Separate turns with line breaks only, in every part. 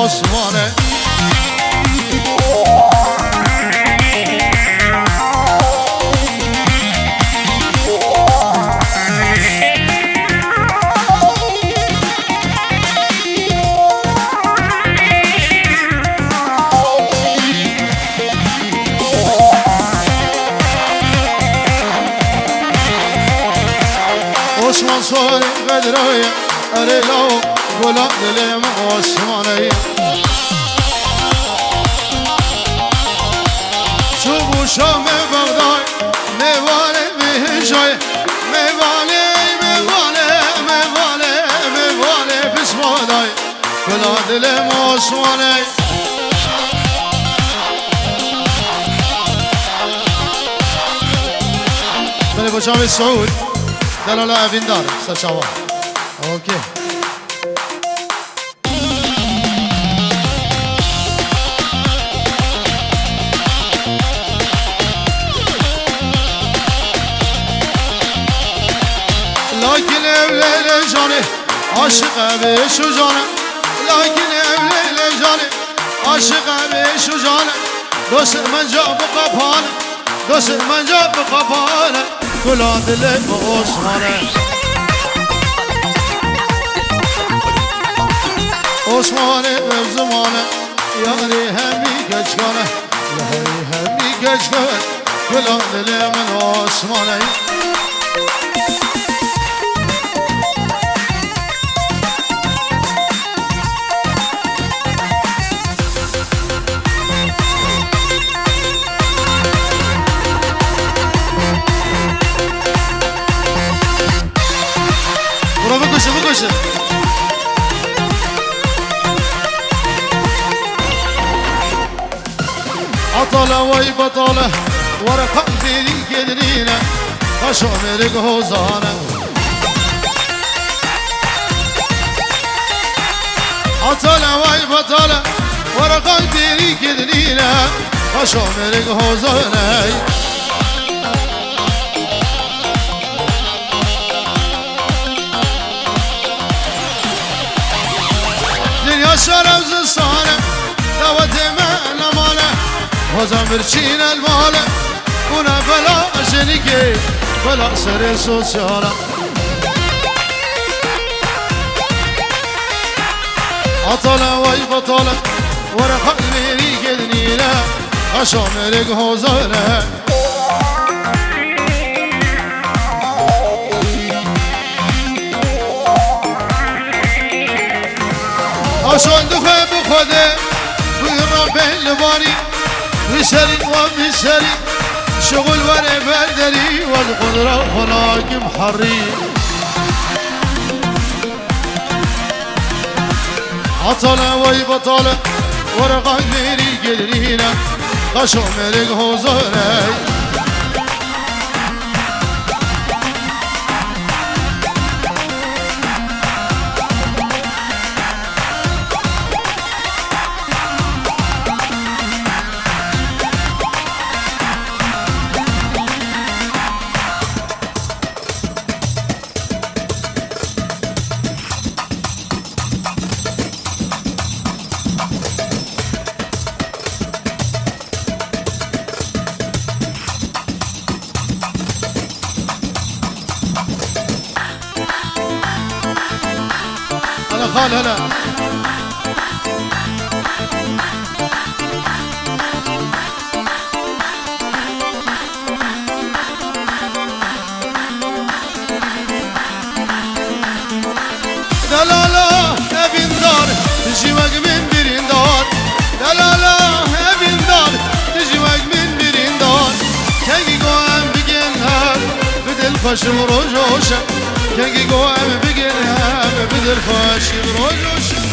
عثمانه عثمان صاري قدرية أريلو قولا دليم عثمانية شوفوا شام بغداد ميوالي بهجاي ميوالي ميوالي ميوالي ميوالي بسماداي قولا دليم عثمانية بله بجام السعود دلاله ویندار سرچاوا اوکی لكن evlele canı aşık abi şu canı lakin evlele canı aşık abi şu canı dost منجا بقبانه دوست منجا بقبانه كلا دلي عثمانه عثمانه بزمانه یاری همی گچگانه یاری همی گچگانه كلا دلي من عثمانه بکشه عطاله وای بطاله ورقم دیری گدرینه خشو مرگ حوزانه عطاله وای بطاله ورقم دیری گدرینه خشو مرگ حوزانه شرم زستانه دعوت من ماله وزن برچین الماله اونا بلا شنیگه بلا سر سوسیاله عطاله وای بطاله ورقا میری گدنیله اشامرگ حوزانه عشان دخل بخوده بيرا بالباري بسري وبسري شغل ورا بردري والقدرة خلاق محري عطلة وي بطلة ورقة ميري قدرينا قشو ملك هوزاني خال هلا دلاله ابن دار تجيوك من برين دار دلاله ابن دار تجيوك من برين دار كي قوام بجنها بدل فشم رجوشة كي قوام بجنها بدل فشم رجوشة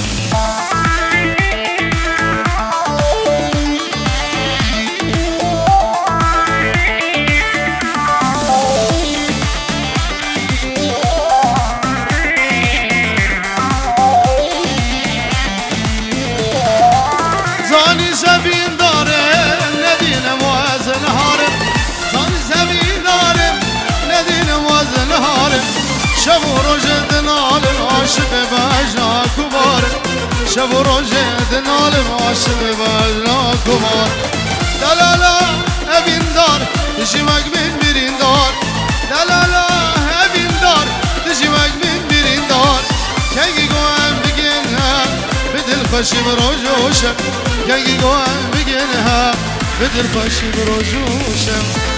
زاني زبين دارم ندين موازن هارم زاني زبين دارم ندين موازن هارم شب و روز دنال عاشق بجا کبار شب و روزه دنال ماشم بجنا کمان دلالا evin dar Dişimek min birin dar Delala evin dar Dişimek min birin dar Kengi goem biginha Bidil faşim rojuşem Kengi goem biginha Bidil faşim rojuşem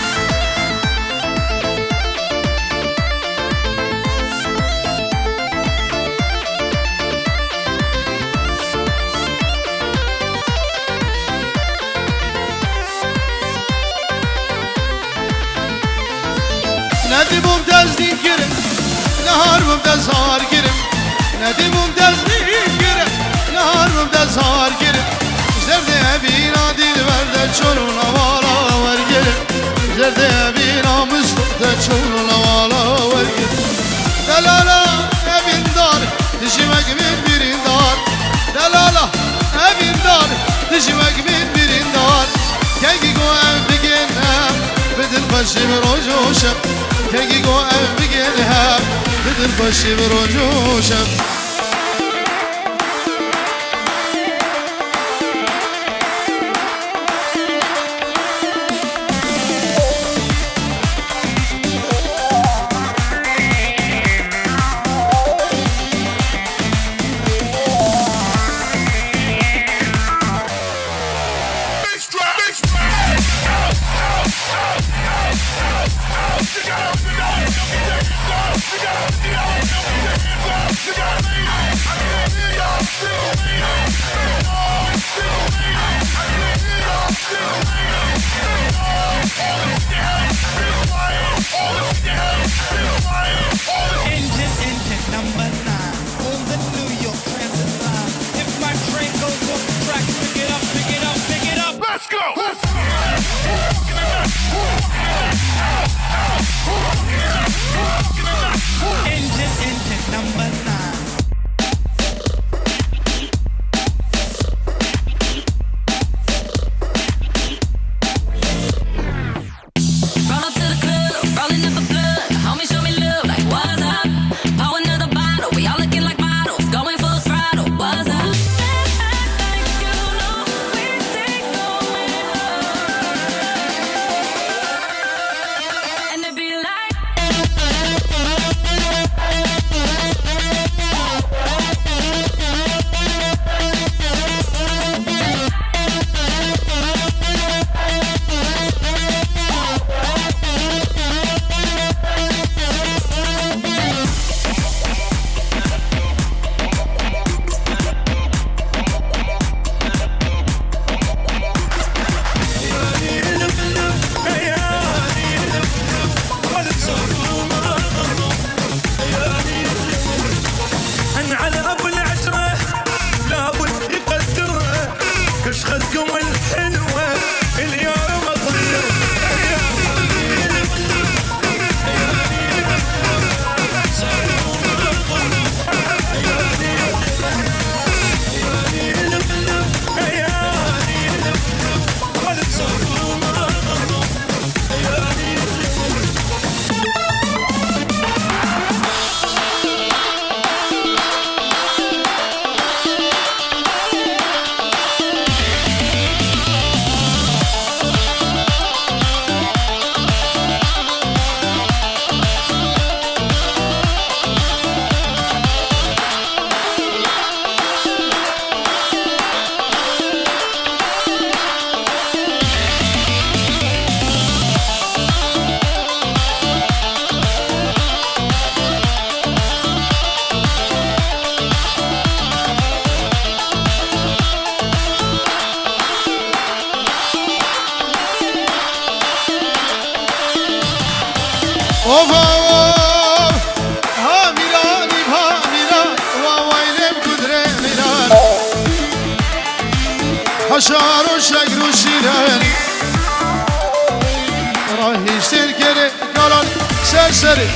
ندی ممتاز دین گرم نهار ممتاز هار گرم ندی ممتاز دین گرم نهار ممتاز هار گرم زرده بینا دل ورده چون والا ور گرم زرده بینا مستقده چون والا ور گرم دلالا evin dar dişimek min birin dar دلالا evin dar dişimek min birin dar kengi goem biginhem بدل باشی بروجوشم کنگی گو ام بگیرم بدل باشی بروجوشم حشار و شگر و شیرن راهی سرکره کالان سرسره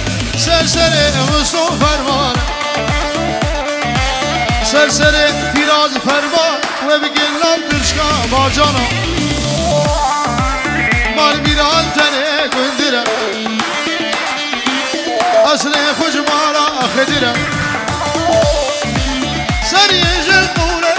مصطفى فرمان سرسره تیراز فرمان و بگلن درشکا با جانا مال میران تنه گندره اصل خوش مالا خدره سری جل قوله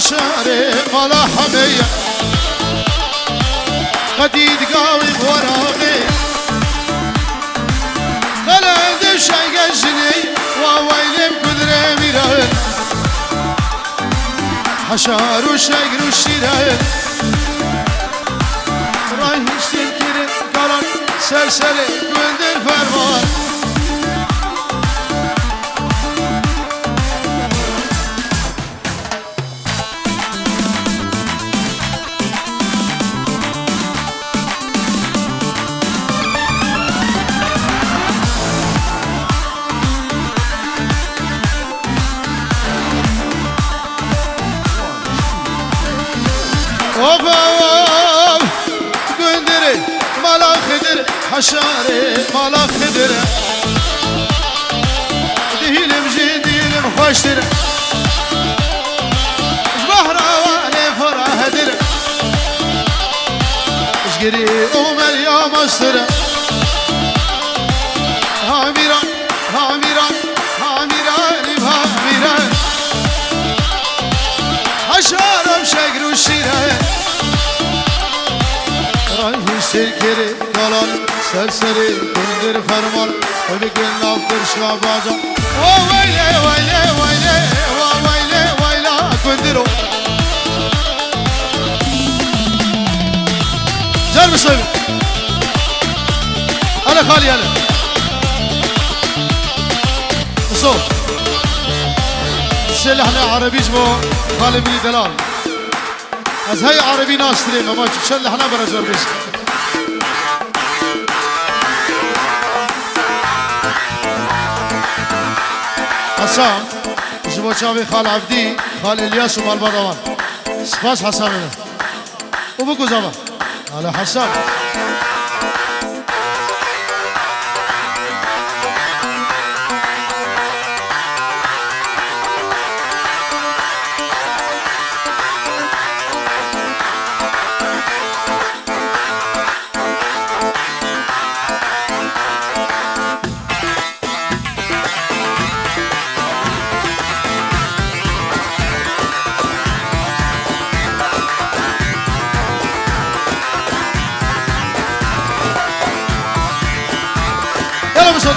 حشاري مالا حمية قديد قاوي بوراغي قلد الشيق الجني وويلم كدري ميران حشار وشيق الشيران رايح يشتكي قرن سلسلة كندر فرمان وفاوام كندري مالا خدر حشاري مالا خدر دهيلم جديلم خوشتر بحراواني فرا هدر اشقري امر يا مستر هاميران هاميران هاميران هاميران حشارم شقر الشيران رايح سركري قلال سرسري كندر فرمان ولكن نافتر شلاباجا وويلي ويلي ويلي وويلي ويلا كندرو جرب سوي انا خالي انا صوت سلحنا عربي جبو خالي بني دلال از هاي عربي ناس تريم اما شلحنا برجر بيش حسام جبو شاوي خال عبدي خال الياس ومال بضوان سپاس حسام وبكو زمان على حسام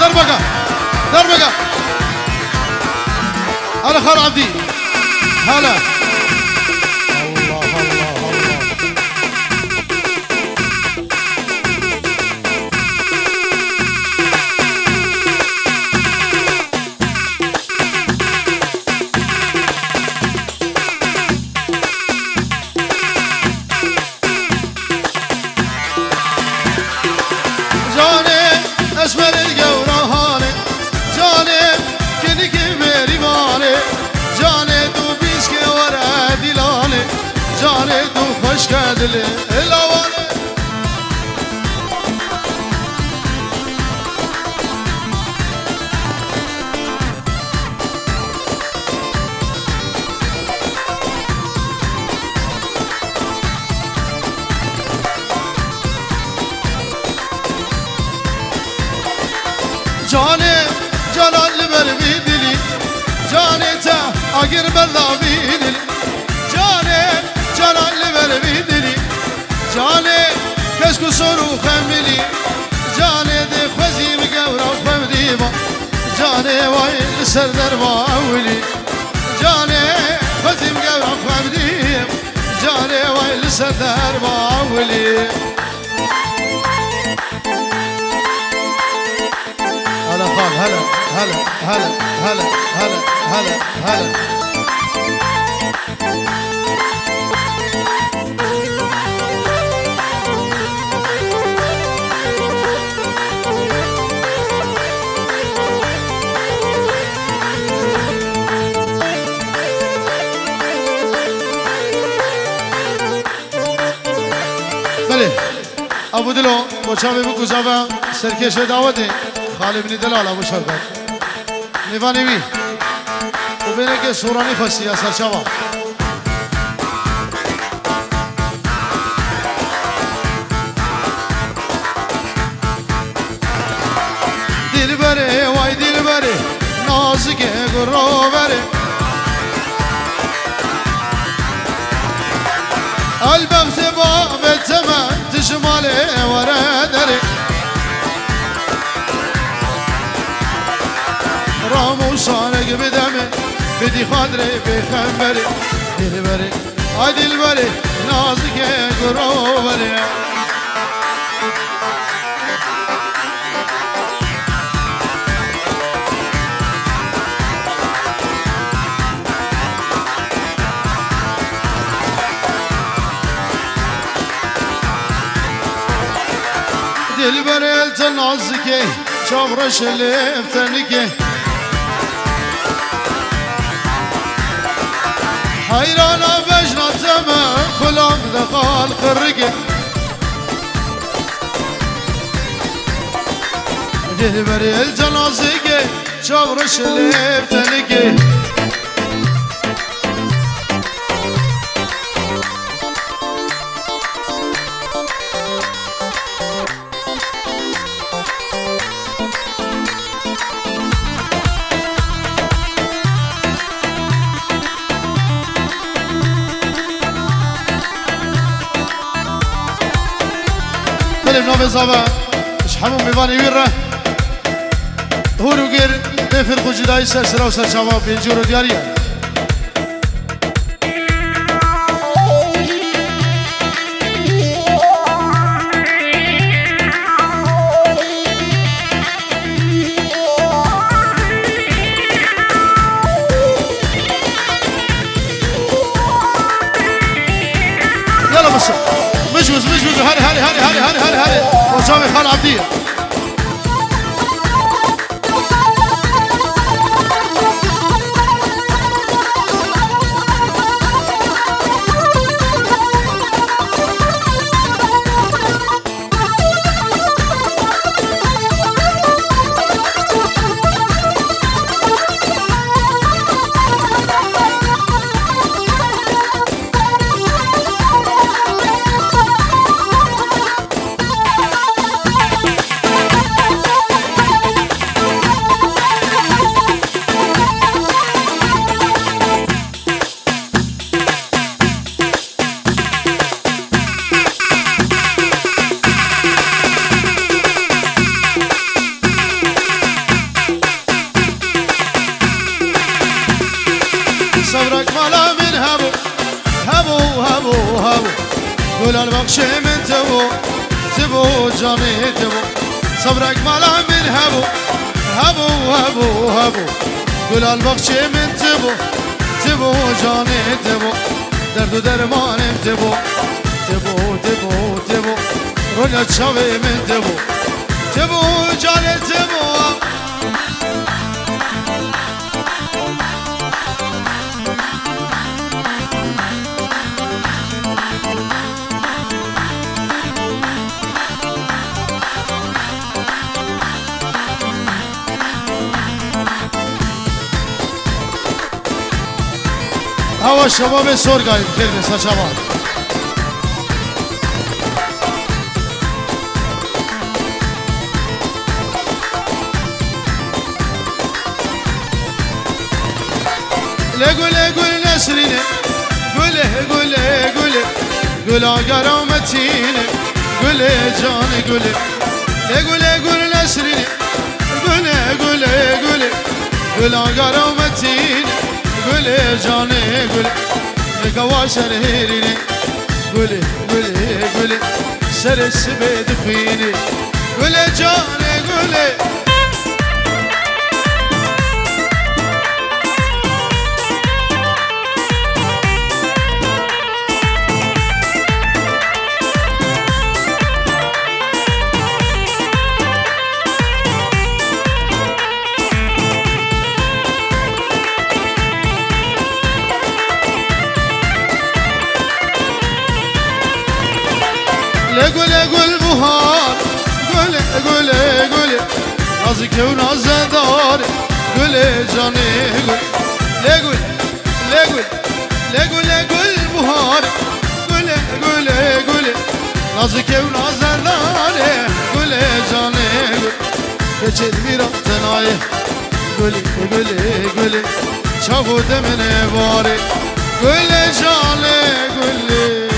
دربقة دربقة على خال عبدي هلا الله الله الله جاني اسمر الجورة جاني تو خوش کردلی الاوانه جاني جلال بر بیدلی جاني تا اگر بلا بیدلی جاني جلال بر بیدلی جاني کشکو سرو خملی جاني دی خوزیم گورا خمدیما جاني وای سر در ما اولی جاني خوزیم گورا خمدیم جاني وای سر در ما اولی هلا خال هلا هلا هلا هلا هلا هلا هلا بله ابو دلو بچه بگو زبا سرکش دعوته خالی بنی دلال ابو شرکت نیوانی بی و بینه که سورانی خستی اثر شوا دل بره وای دل بره نازکه گرو بره وقت باب تمام تشمالي ورا دري رامو شانك بدمي بدي خاطري بخنبري دلبري اي دلبري نازك قروبري دلبري التنازكي شابرش اللي افتنكي حيرانا بجنا تمام كلام دخال خرقي دلبري الجنازكي شابرش اللي افتنكي نوم زبان مش حموم میوانی ویره هورو گیر بفر خوجدای سر و سر شما بینجور و دیاریه يلا بس مجوز هاري وصامي خال عبدية صبرك مالا من هبو قول البخش من تبو جاني تبو صبرك مالا من هبو قول البخش من تبو جاني تبو درد و درمان تبو رونيا تشاوي من تبو جاني تبو هوا شباب سرگاهی خیلی بسا شباب قول نسريني قول آقا ومتيني قول جاني قول نسريني قول آقا ومتيني قول جاني نقوى شرهيريني قولي سر السبيد فيني قولي جاني قول بهار قولي نازك ونازدار قولي جاني قول بهار قولي نازك ونازدار قولي جاني geçer bir atınayı Gülü çavudu mene bari Gülü canı gülü